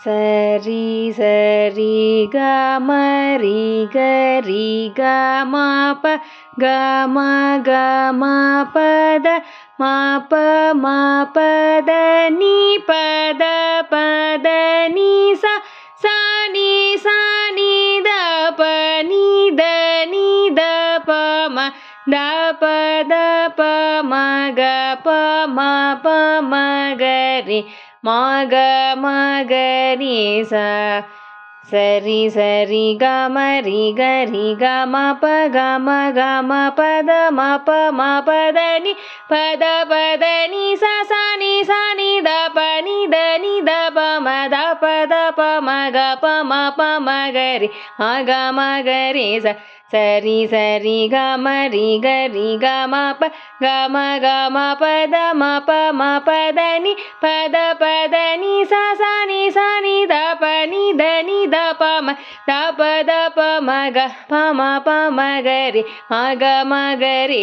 சரி சரி கம ரி கரி கம ப கம கம பத மப மபத நீ பத பத நீ ச சனி சனி த ப நீ த நீ த ப ம த ப த ப ம க ப ம ப ம க ரி மக மகரி சரி சரி கம ரி கரி கம ப கம கம பத மப மபத நீ பத பத நீ ச சனி சனி த ப நீ த நீ த ப ம த ப த ப ம க ப ம ப ம க ரி மக மகரி சரி சரி கம ரி கரி கம ப கம கம பத மப மபத நீ பத பத நீ ச சனி சனி த ப நீ த நீ த ப ம த ப த ப ம க ப ம ப ம க ரி மக மகரி